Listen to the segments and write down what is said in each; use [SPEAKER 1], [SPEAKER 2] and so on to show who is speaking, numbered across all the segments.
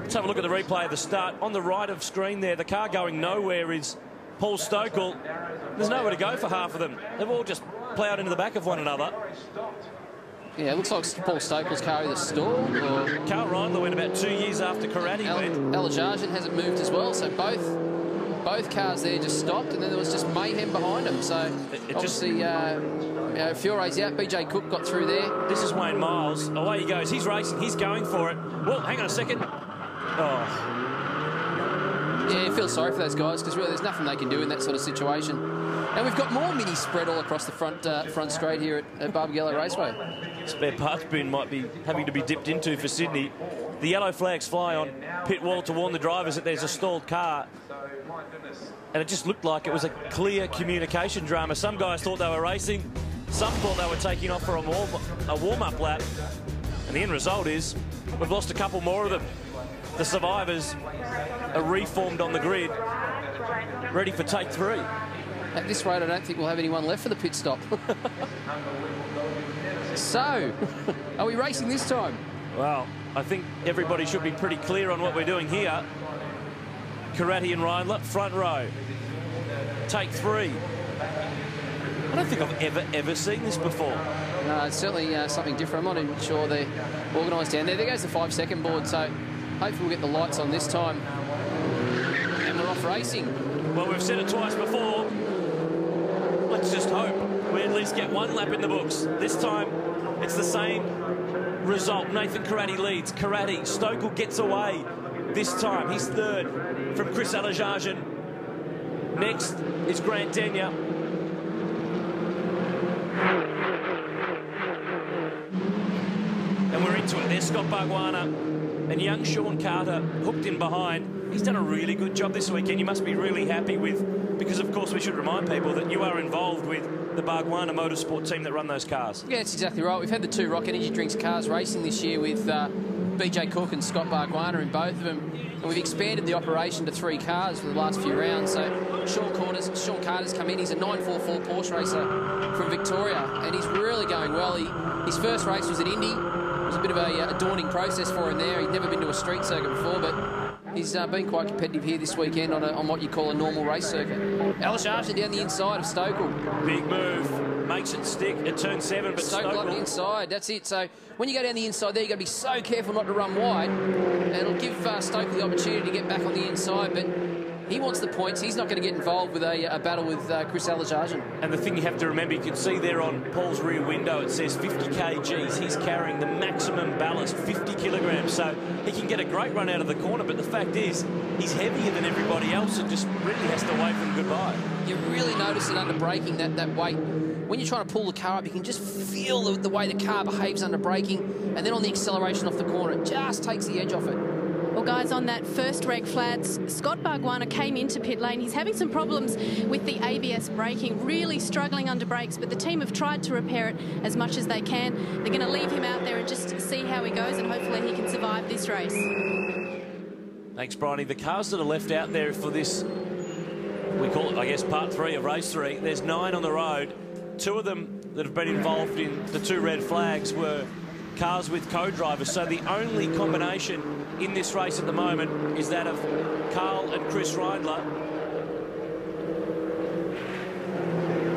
[SPEAKER 1] Let's have a look at the replay of the start. On the right of screen there, the car going nowhere is Paul Stokell. There's nowhere to go for half of them. They've all just ploughed into the back of one another.
[SPEAKER 2] Yeah, it looks like Paul Stokell's car either stalled or...
[SPEAKER 1] Carl Reindler went about 2 years after Karate went.
[SPEAKER 2] Alajarjan hasn't moved as well, so both cars there just stopped, and then there was just mayhem behind them. So obviously, Fiore's out. BJ Cook got through there.
[SPEAKER 1] This is Wayne Miles. Away he goes. He's racing. He's going for it. Well, hang on a second. Oh.
[SPEAKER 2] Yeah, you feel sorry for those guys because really there's nothing they can do in that sort of situation. And we've got more mini spread all across the front straight here at Barbagallo Raceway.
[SPEAKER 1] Spare parts bin might be having to be dipped into for Sydney. The yellow flags fly on pit wall to warn the drivers that there's a stalled car. And it just looked like it was a clear communication drama. Some guys thought they were racing. Some thought they were taking off for a warm-up lap. And the end result is we've lost a couple more of them. The survivors are reformed on the grid, ready for take 3.
[SPEAKER 2] At this rate, I don't think we'll have anyone left for the pit stop. So, are we racing this time?
[SPEAKER 1] Well, I think everybody should be pretty clear on what we're doing here. Karate and Reindler, front row. Take 3. I don't think I've ever seen this before.
[SPEAKER 2] No, it's certainly something different. I'm not even sure they're organised down there. There goes the 5-second board, so hopefully we'll get the lights on this time. And we're off racing.
[SPEAKER 1] Well, we've said it twice before. Let's just hope we at least get 1 lap in the books. This time, it's the same result. Nathan Karate leads. Karate, Stokell gets away this time. He's 3rd from Chris Alajarjan. Next is Grant Denyer. And we're into it. There's Scott Barbagallo and young Sean Carter hooked in behind. He's done a really good job this weekend. You must be really happy with, because of course we should remind people that you are involved with the Barbagallo Motorsport team that run those cars. Yeah,
[SPEAKER 2] that's exactly right. We've had the 2 Rock Energy Drinks cars racing this year with BJ Cook and Scott Barbagallo in both of them. And we've expanded the operation to 3 cars for the last few rounds. So Sean Carter's come in. He's a 944 Porsche racer from Victoria, and he's really going well. His first race was at Indy. It was a bit of a daunting process for him there. He'd never been to a street circuit before, but he's been quite competitive here this weekend on what you call a normal race circuit. Alajarjan down the inside of Stokell.
[SPEAKER 1] Big move. Makes it stick at turn 7, but
[SPEAKER 2] Stokell on the inside. That's it. So when you go down the inside there, you've got to be so careful not to run wide. And it'll give Stokell the opportunity to get back on the inside, but he wants the points. He's not going to get involved with a battle with Chris Alajarjan.
[SPEAKER 1] And the thing you have to remember, you can see there on Paul's rear window, it says 50 kgs. He's carrying the maximum ballast, 50 kilograms. So he can get a great run out of the corner, but the fact is, he's heavier than everybody else and just really has to wave them goodbye.
[SPEAKER 2] You really notice it under braking, that weight. When you're trying to pull the car up, you can just feel the way the car behaves under braking, and then on the acceleration off the corner, it just takes the edge off it.
[SPEAKER 3] Well, guys, on that first reg flats, Scott Barbagallo came into pit lane. He's having some problems with the ABS braking, really struggling under brakes, but the team have tried to repair it as much as they can. They're going to leave him out there and just see how he goes, and hopefully he can survive this race.
[SPEAKER 1] Thanks, Bryony. The cars that are left out there for this, we call it, I guess, part 3 of race 3, there's 9 on the road. 2 of them that have been involved in the 2 red flags were cars with co-drivers. So the only combination in this race at the moment is that of Carl and Chris Reindler.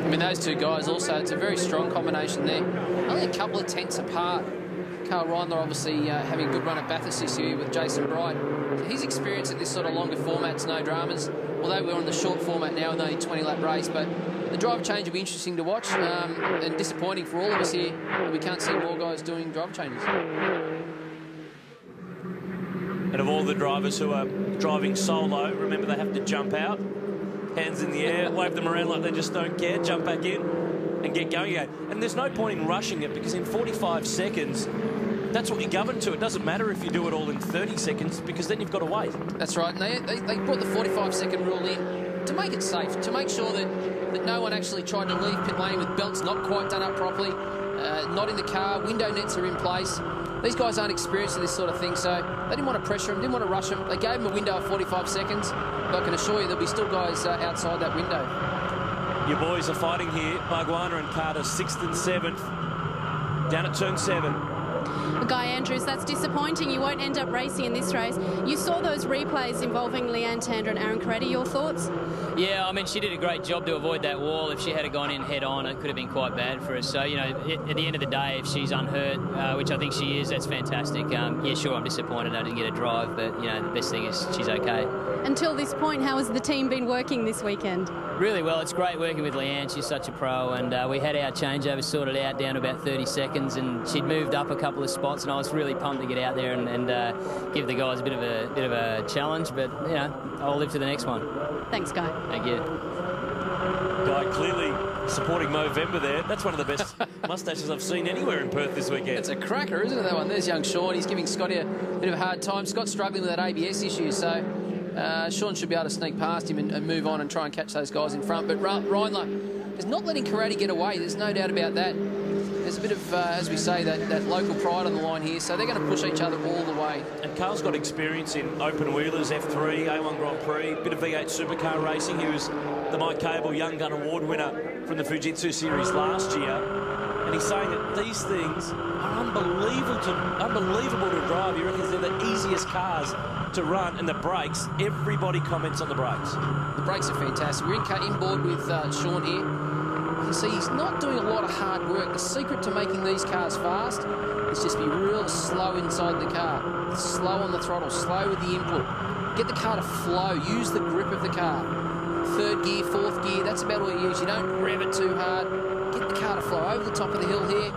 [SPEAKER 2] I mean, those 2 guys also, it's a very strong combination there. Only a couple of tenths apart. Carl Reindler obviously having a good run at Bathurst this year with Jason Bright. So his experience at this sort of longer formats, no dramas. Although we're on the short format now with only a 20-lap race, but the driver change will be interesting to watch and disappointing for all of us here that we can't see more guys doing driver changes.
[SPEAKER 1] And of all the drivers who are driving solo, remember they have to jump out, hands in the air, wave them around like they just don't care, jump back in and get going again. And there's no point in rushing it, because in 45 seconds, that's what you're governed to. It doesn't matter if you do it all in 30 seconds, because then you've got to wait.
[SPEAKER 2] That's right. And they brought the 45-second rule in to make it safe, to make sure that no one actually tried to leave pit lane with belts not quite done up properly, not in the car, window nets are in place. These guys aren't experienced in this sort of thing, so they didn't want to pressure him, didn't want to rush him. They gave him a window of 45 seconds, but I can assure you there'll be still guys outside that window.
[SPEAKER 1] Your boys are fighting here. Barbagallo and Carter, 6th and 7th, down at turn 7.
[SPEAKER 3] Well, Guy Andrews, that's disappointing. You won't end up racing in this race. You saw those replays involving Leanne Tandra and Aaron Caretti. Your thoughts?
[SPEAKER 4] Yeah, I mean, she did a great job to avoid that wall. If she had gone in head-on, it could have been quite bad for us. So, you know, at the end of the day, if she's unhurt, which I think she is, that's fantastic. Yeah, sure, I'm disappointed I didn't get a drive, but, you know, the best thing is she's okay.
[SPEAKER 3] Until this point, how has the team been working this weekend?
[SPEAKER 4] Really well. It's great working with Leanne. She's such a pro, and we had our changeover sorted out down to about 30 seconds, and she'd moved up a couple of spots, and I was really pumped to get out there and give the guys a bit of a challenge. But you know, I'll live to the next one.
[SPEAKER 3] Thanks, Guy.
[SPEAKER 4] Thank you.
[SPEAKER 1] Guy clearly supporting Movember there. That's one of the best mustaches I've seen anywhere in Perth this weekend.
[SPEAKER 2] It's a cracker, isn't it, that one? There's young Sean. He's giving Scotty a bit of a hard time. Scott's struggling with that ABS issue, so Sean should be able to sneak past him and move on and try and catch those guys in front. But Reindler is not letting Caretti get away. There's no doubt about that. There's a bit of, as we say, that local pride on the line here, so they're going to push each other all the way.
[SPEAKER 1] And Carl's got experience in open wheelers, F3, A1 Grand Prix, bit of V8 supercar racing. He was the Mike Cable Young Gun Award winner from the Fujitsu Series last year. And he's saying that these things are unbelievable to drive. He reckons they're the easiest cars to run, and the brakes, everybody comments on the brakes.
[SPEAKER 2] The brakes are fantastic. We're in board with Sean here. You can see he's not doing a lot of hard work. The secret to making these cars fast is just be real slow inside the car. Slow on the throttle, slow with the input. Get the car to flow, use the grip of the car. Third gear, fourth gear, that's about all you use. You don't rev it too hard. Get the car to flow over the top of the hill here.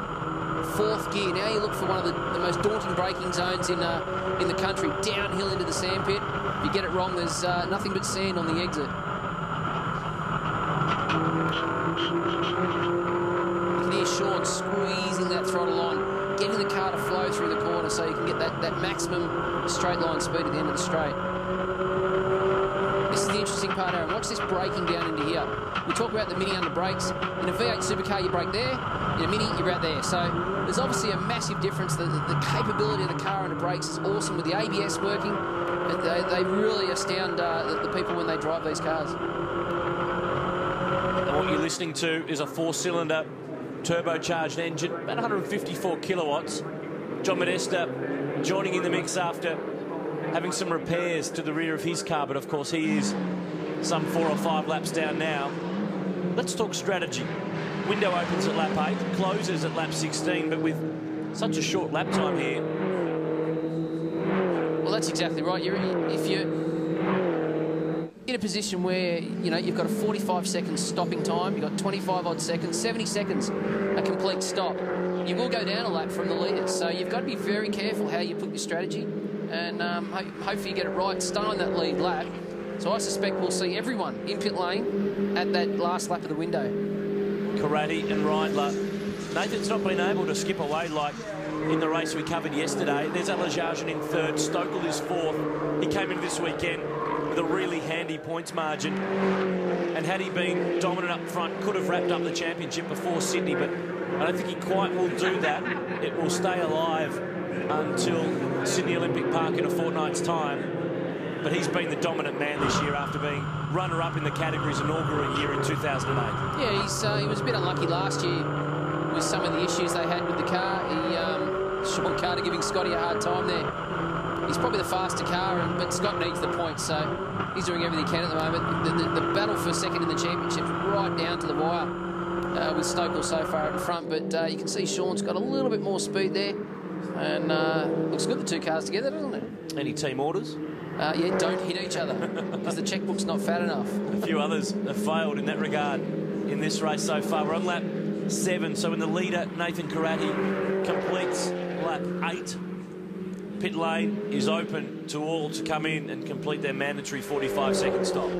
[SPEAKER 2] Fourth gear. Now you look for one of the most daunting braking zones in the country, downhill into the sandpit. If you get it wrong, there's nothing but sand on the exit. You can hear Sean squeezing that throttle on, getting the car to flow through the corner so you can get that maximum straight line speed at the end of the straight. This is the interesting part, Aaron. Watch this braking down into here. We talk about the Mini under brakes. In a V8 supercar, you brake there. In a Mini, you're out there. So there's obviously a massive difference. The capability of the car under brakes is awesome with the ABS working. They really astound the people when they drive these cars.
[SPEAKER 1] And what you're listening to is a 4-cylinder turbocharged engine, about 154 kilowatts. John Modesta joining in the mix after having some repairs to the rear of his car, but of course he is some 4 or 5 laps down now. Let's talk strategy. Window opens at lap 8, closes at lap 16, but with such a short lap time here.
[SPEAKER 2] Well, that's exactly right. If you're in a position where, you know, you've got a 45-second stopping time, you've got 25-odd seconds, 70 seconds, a complete stop, you will go down a lap from the leaders. So you've got to be very careful how you put your strategy, and hopefully you get it right, stay on that lead lap. So I suspect we'll see everyone in pit lane at that last lap of the window.
[SPEAKER 1] Caretti and Reindler. Nathan's not been able to skip away like in the race we covered yesterday. There's Alajarjan in third, Stokel is fourth. He came in this weekend with a really handy points margin, and had he been dominant up front, could have wrapped up the championship before Sydney, but I don't think he quite will do that. It will stay alive until Sydney Olympic Park in a fortnight's time. But he's been the dominant man this year after being runner-up in the category's inaugural year in 2008.
[SPEAKER 2] Yeah, he was a bit unlucky last year with some of the issues they had with the car. Sean Carter giving Scotty a hard time there. He's probably the faster car, but Scott needs the points, so he's doing everything he can at the moment. The battle for second in the championship right down to the wire with Stokel so far in front, but you can see Sean's got a little bit more speed there, and looks good, the two cars together, doesn't it?
[SPEAKER 1] Any team orders?
[SPEAKER 2] Yeah, don't hit each other, because the checkbook's not fat enough.
[SPEAKER 1] A few others have failed in that regard in this race so far. We're on lap 7, so in the leader, Nathan Caretti completes lap 8. Pit lane is open to all to come in and complete their mandatory 45-second stop.